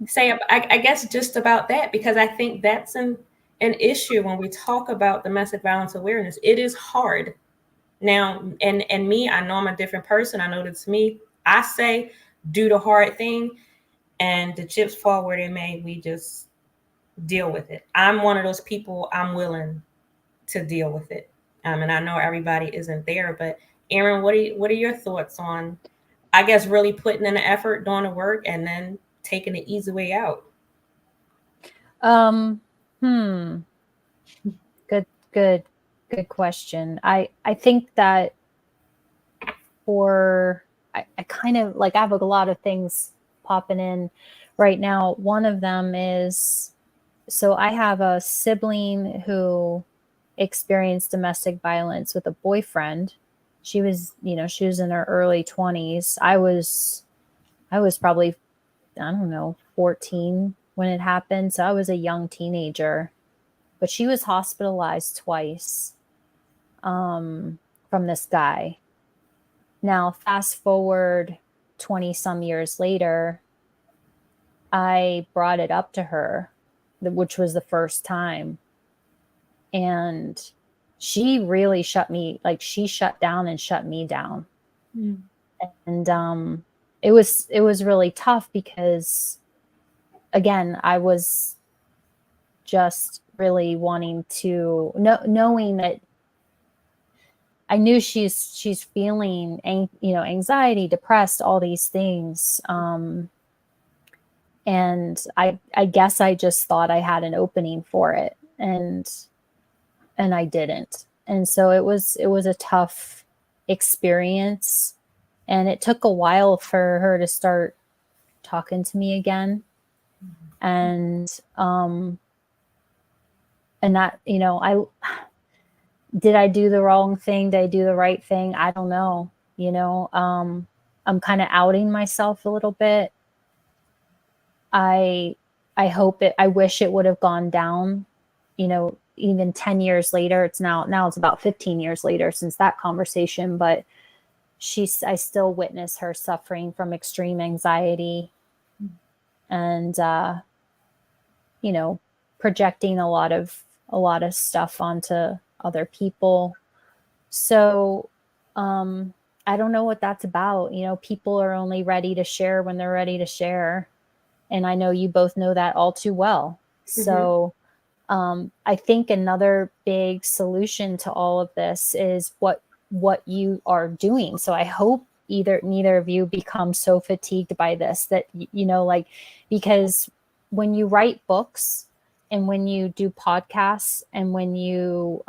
Speaker 1: say? I guess just about that, because I think that's an issue when we talk about domestic violence awareness. It is hard now, and me, I know I'm a different person. I know that's me. I say do the hard thing, and the chips fall where they may. We just deal with it. I'm one of those people. I'm willing to deal with it, and I know everybody isn't there. But Erin, what are your thoughts on, I guess, really putting in the effort, doing the work, and then taking the easy way out?
Speaker 3: Good question. I think that I kind of like, I have a lot of things popping in right now. One of them is, so I have a sibling who experienced domestic violence with a boyfriend. She was in her early 20s. I was probably, I don't know, 14 when it happened. So I was a young teenager, but she was hospitalized twice from this guy. Now, fast forward 20 some years later, I brought it up to her, which was the first time. And she really she shut down and shut me down. Mm. And it was really tough because, again, I was just really wanting to knowing that I knew she's feeling anxiety, depressed, all these things. And I guess I just thought I had an opening for it, and I didn't. And so it was a tough experience, and it took a while for her to start talking to me again. And that, did I do the wrong thing? Did I do the right thing? I don't know. I'm kind of outing myself a little bit. I wish it would have gone down, even 10 years later. It's now it's about 15 years later since that conversation, but I still witness her suffering from extreme anxiety and, projecting a lot of stuff onto other people. So, I don't know what that's about. People are only ready to share when they're ready to share. And I know you both know that all too well. Mm-hmm. So, I think another big solution to all of this is what you are doing. So I hope neither of you become so fatigued by this that, because when you write books and when you do podcasts and when you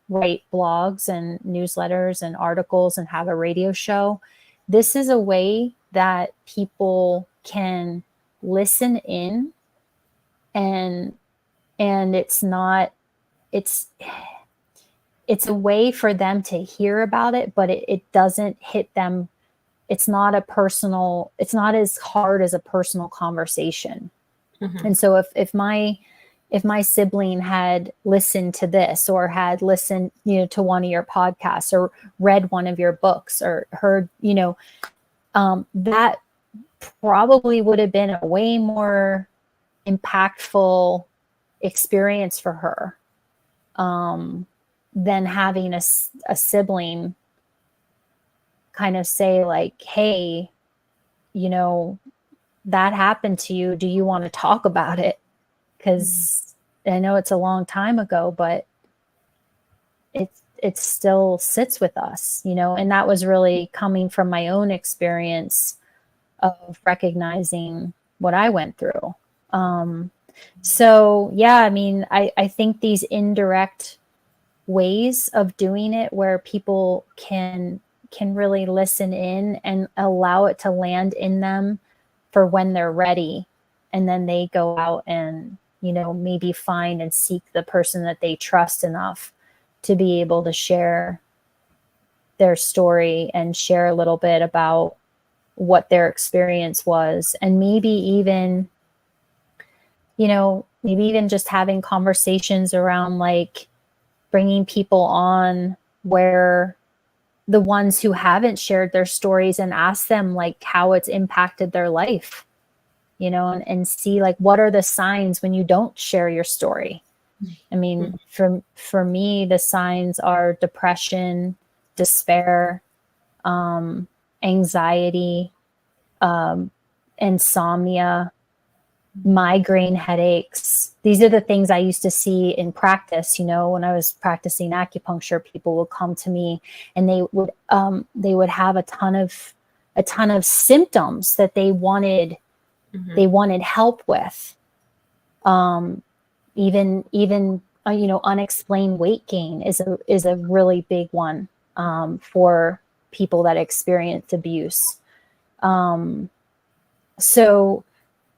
Speaker 3: write blogs and newsletters and articles and have a radio show, this is a way that people can listen in, and it's a way for them to hear about it, but it doesn't hit them. It's not as hard as a personal conversation. Mm-hmm. And so if my sibling had listened to this, or had listened, to one of your podcasts, or read one of your books, or heard, that probably would have been a way more impactful experience for her than having a sibling kind of say, like, hey, that happened to you. Do you want to talk about it? Because I know it's a long time ago, but it still sits with us, and that was really coming from my own experience of recognizing what I went through. So yeah, I mean, I think these indirect ways of doing it, where people can really listen in and allow it to land in them for when they're ready, and then they go out and maybe find and seek the person that they trust enough to be able to share their story and share a little bit about what their experience was. And maybe even just having conversations around, like, bringing people on where the ones who haven't shared their stories and ask them like how it's impacted their life, you know, and see like what are the signs when you don't share your story. I mean, for me, the signs are depression, despair, anxiety, insomnia, migraine headaches. These are the things I used to see in practice. You know, when I was practicing acupuncture, people would come to me and they would have a ton of symptoms that they wanted help with. Even you know, unexplained weight gain is a really big one for people that experience abuse. So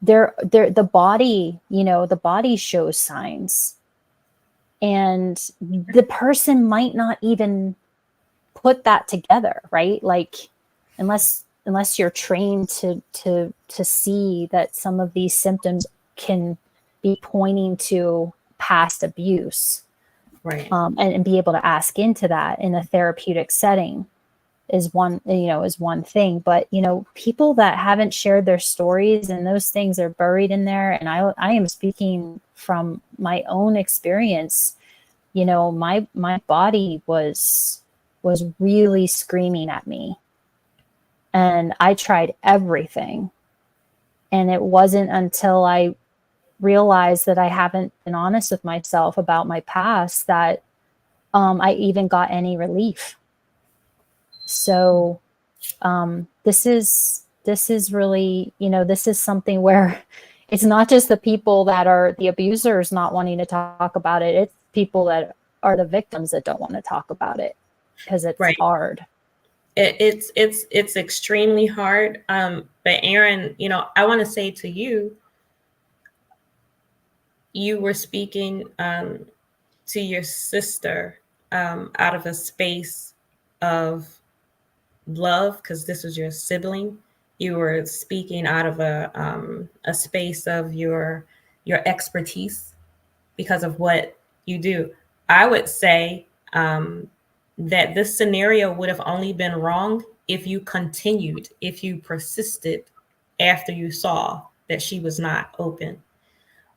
Speaker 3: the body, you know, the body shows signs, and the person might not even put that together, right? Like unless you're trained to see that some of these symptoms can be pointing to past abuse,
Speaker 1: Right.
Speaker 3: and be able to ask into that in a therapeutic setting is one thing. But you know, people that haven't shared their stories and those things are buried in there, and I am speaking from my own experience. You know, my body was really screaming at me, and I tried everything, and it wasn't until I realized that I haven't been honest with myself about my past that I even got any relief. So this is really, you know, this is something where it's not just the people that are the abusers not wanting to talk about it. It's people that are the victims that don't want to talk about it because it's hard.
Speaker 1: It's extremely hard. But Erin, you know, I want to say to you, you were speaking to your sister out of a space of love, because this was your sibling. You were speaking out of a space of your expertise because of what you do. I would say that this scenario would have only been wrong if you continued, if you persisted after you saw that she was not open.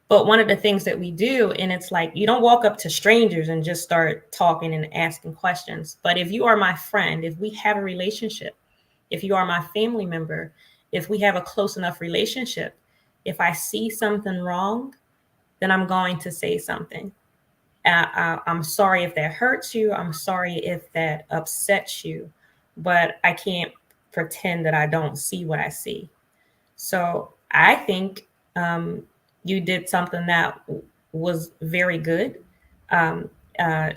Speaker 1: But one of the things that we do, and it's like, you don't walk up to strangers and just start talking and asking questions. But if you are my friend, if we have a relationship, if you are my family member, if we have a close enough relationship, if I see something wrong, then I'm going to say something. I'm sorry if that hurts you. I'm sorry if that upsets you, but I can't pretend that I don't see what I see. So I think you did something that was very good.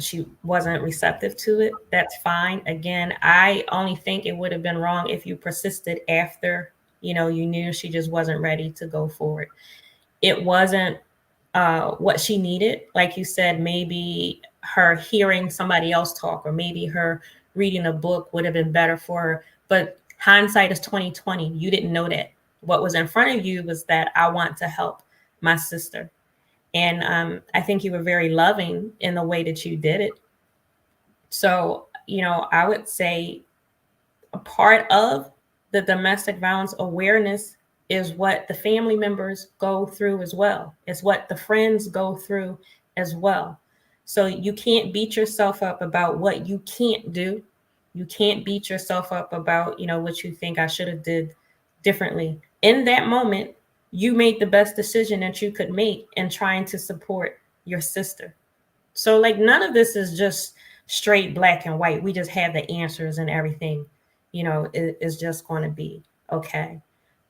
Speaker 1: She wasn't receptive to it. That's fine. Again, I only think it would have been wrong if you persisted after, you know, you knew she just wasn't ready to go forward. It wasn't what she needed. Like you said, maybe her hearing somebody else talk, or maybe her reading a book would have been better for her. But hindsight is 2020. You didn't know that. What was in front of you was that I want to help my sister. And I think you were very loving in the way that you did it. So, you know, I would say a part of the domestic violence awareness is what the family members go through as well. It's what the friends go through as well. So you can't beat yourself up about what you can't do. You can't beat yourself up about, you know, what you think I should have did differently. In that moment, you made the best decision that you could make in trying to support your sister. So like none of this is just straight black and white. We just have the answers and everything, you know, is just going to be okay.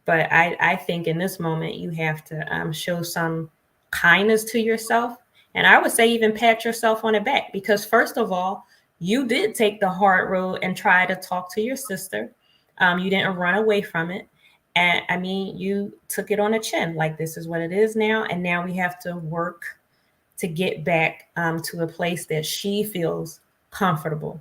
Speaker 1: But I think in this moment you have to show some kindness to yourself. And I would say even pat yourself on the back, because first of all, you did take the hard road and try to talk to your sister. You didn't run away from it. And I mean, you took it on the chin, like this is what it is now. And now we have to work to get back to a place that she feels comfortable.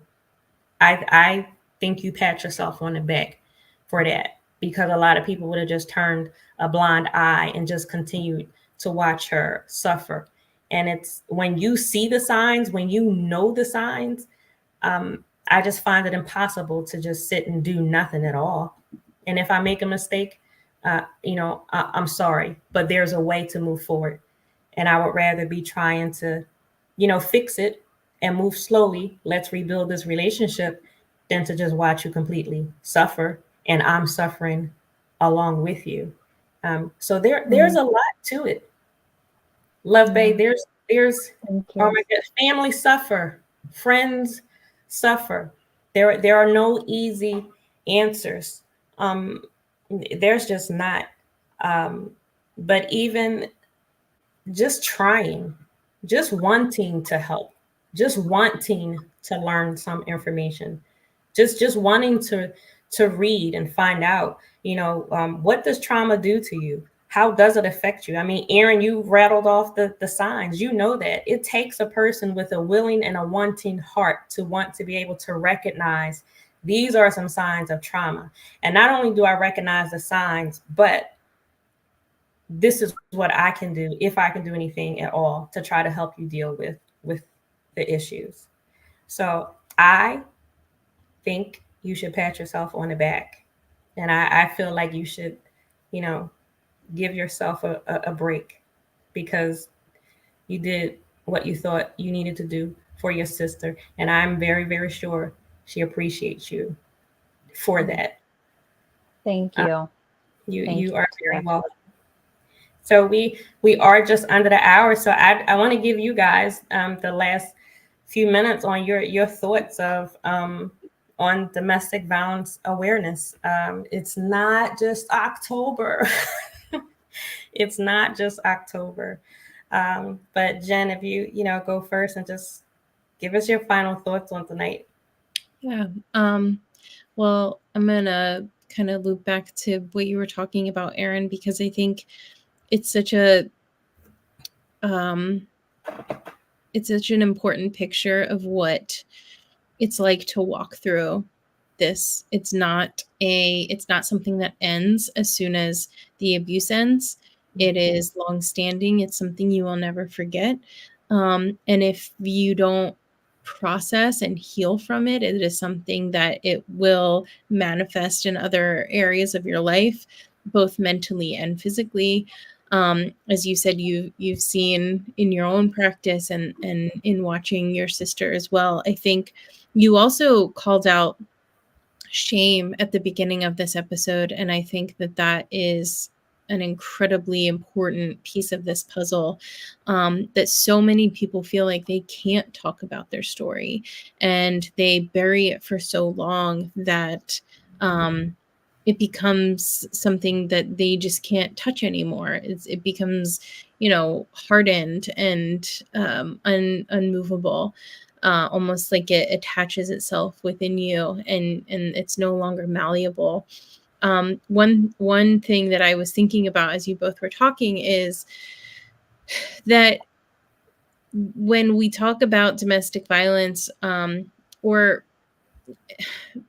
Speaker 1: I think you pat yourself on the back for that, because a lot of people would have just turned a blind eye and just continued to watch her suffer. And it's when you see the signs, when you know the signs, I just find it impossible to just sit and do nothing at all. And if I make a mistake, I'm sorry, but there's a way to move forward. And I would rather be trying to, fix it and move slowly. Let's rebuild this relationship than to just watch you completely suffer and I'm suffering along with you. So there's a lot to it. Love Bay, there's oh my God, family suffer, friends suffer. There are no easy answers. There's just not. But even just trying, just wanting to help, just wanting to learn some information, just wanting to read and find out, what does trauma do to you? How does it affect you? I mean, Erin, you rattled off the signs. You know that it takes a person with a willing and a wanting heart to want to be able to recognize these are some signs of trauma. And not only do I recognize the signs, but this is what I can do, if I can do anything at all, to try to help you deal with the issues. So I think you should pat yourself on the back. And I feel like you should, give yourself a break, because you did what you thought you needed to do for your sister. And I'm very, very sure she appreciates you for that.
Speaker 3: Thank you.
Speaker 1: You are very welcome. So we are just under the hour. So I want to give you guys the last few minutes on your thoughts of on domestic violence awareness. It's not just October. It's not just October. But Jen, if you go first and just give us your final thoughts on tonight.
Speaker 2: Yeah. Well, I'm gonna kind of loop back to what you were talking about, Erin, because I think it's such an important picture of what it's like to walk through this. It's not something that ends as soon as the abuse ends. It is long-standing. It's something you will never forget. And if you don't process and heal from it, it is something that it will manifest in other areas of your life, both mentally and physically. As you said, you've seen in your own practice and in watching your sister as well. I think you also called out shame at the beginning of this episode, and I think that is an incredibly important piece of this puzzle, that so many people feel like they can't talk about their story, and they bury it for so long that it becomes something that they just can't touch anymore. It becomes, hardened and unmovable. Almost like it attaches itself within you, and it's no longer malleable. One thing that I was thinking about as you both were talking is that when we talk about domestic violence, or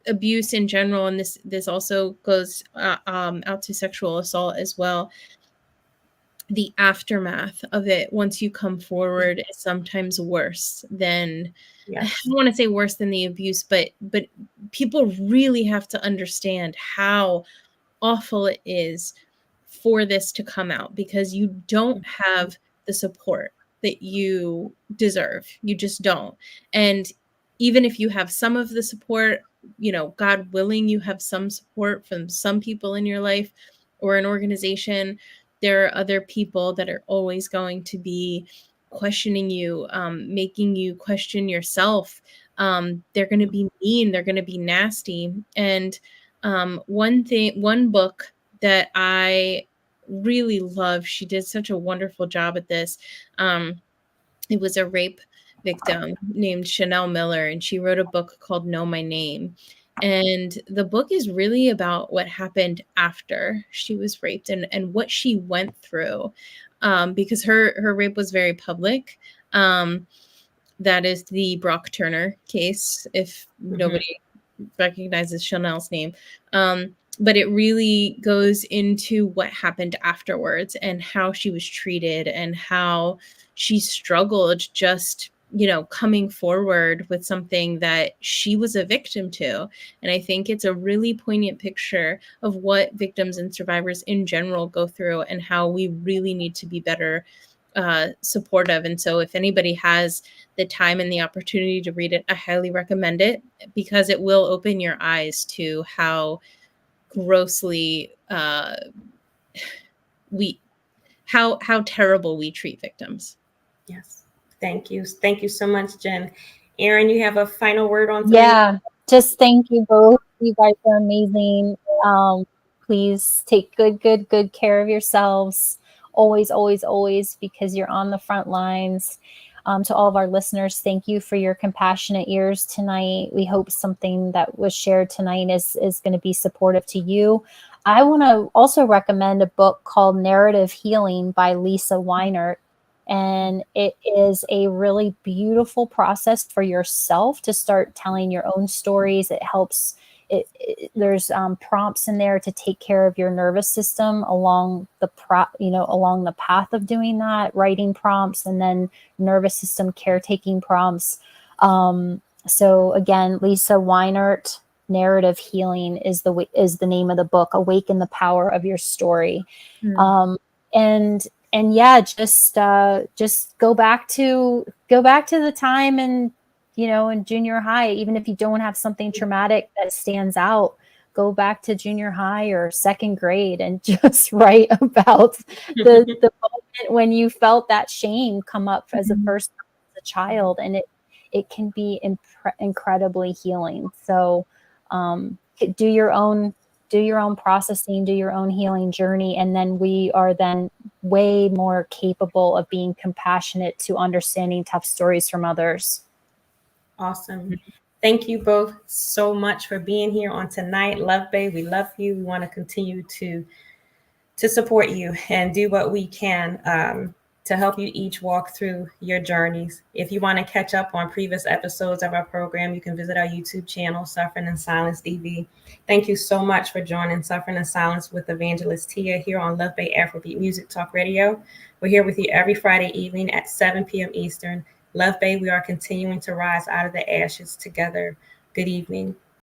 Speaker 2: abuse in general, and this also goes out to sexual assault as well, the aftermath of it once you come forward is sometimes worse than, I don't want to say worse than the abuse, but people really have to understand how awful it is for this to come out, because you don't have the support that you deserve. You just don't. And even if you have some of the support, God willing, you have some support from some people in your life or an organization, there are other people that are always going to be questioning you, making you question yourself. They're going to be mean. They're going to be nasty. And one book that I really love, she did such a wonderful job at this. It was a rape victim named Chanel Miller, and she wrote a book called Know My Name. And the book is really about what happened after she was raped and what she went through, because her rape was very public. That is the Brock Turner case, if nobody recognizes Chanel's name. But it really goes into what happened afterwards and how she was treated and how she struggled just coming forward with something that she was a victim to. And I think it's a really poignant picture of what victims and survivors in general go through and how we really need to be better supportive. And so if anybody has the time and the opportunity to read it, I highly recommend it, because it will open your eyes to how grossly how terrible we treat victims.
Speaker 1: Yes. Thank you. Thank you so much, Jen. Erin, you have a final word on today's?
Speaker 3: Yeah, just thank you both. You guys are amazing. Please take good care of yourselves. Always, always, always, because you're on the front lines. To all of our listeners, thank you for your compassionate ears tonight. We hope something that was shared tonight is going to be supportive to you. I want to also recommend a book called Narrative Healing by Lisa Weinert. And it is a really beautiful process for yourself to start telling your own stories. It helps. There's prompts in there to take care of your nervous system along along the path of doing that. Writing prompts, and then nervous system caretaking prompts. So again, Lisa Weinert, Narrative Healing is the name of the book. Awaken the power of your story. And yeah, just go back to the time in junior high. Even if you don't have something traumatic that stands out, go back to junior high or second grade and just write about the moment when you felt that shame come up as a first time as a child, and it can be incredibly healing. So do your own processing, do your own healing journey, and then we are then way more capable of being compassionate to understanding tough stories from others.
Speaker 1: Awesome. Thank you both so much for being here on tonight. Love Bae, we love you. We want to continue to support you and do what we can to help you each walk through your journeys. If you want to catch up on previous episodes of our program, you can visit our YouTube channel, Suffering in Silence TV. Thank you so much for joining Suffering in Silence with Evangelist Tia here on Love Bae Afrobeat Music Talk Radio. We're here with you every Friday evening at 7 p.m. Eastern. Love Bae, we are continuing to rise out of the ashes together. Good evening.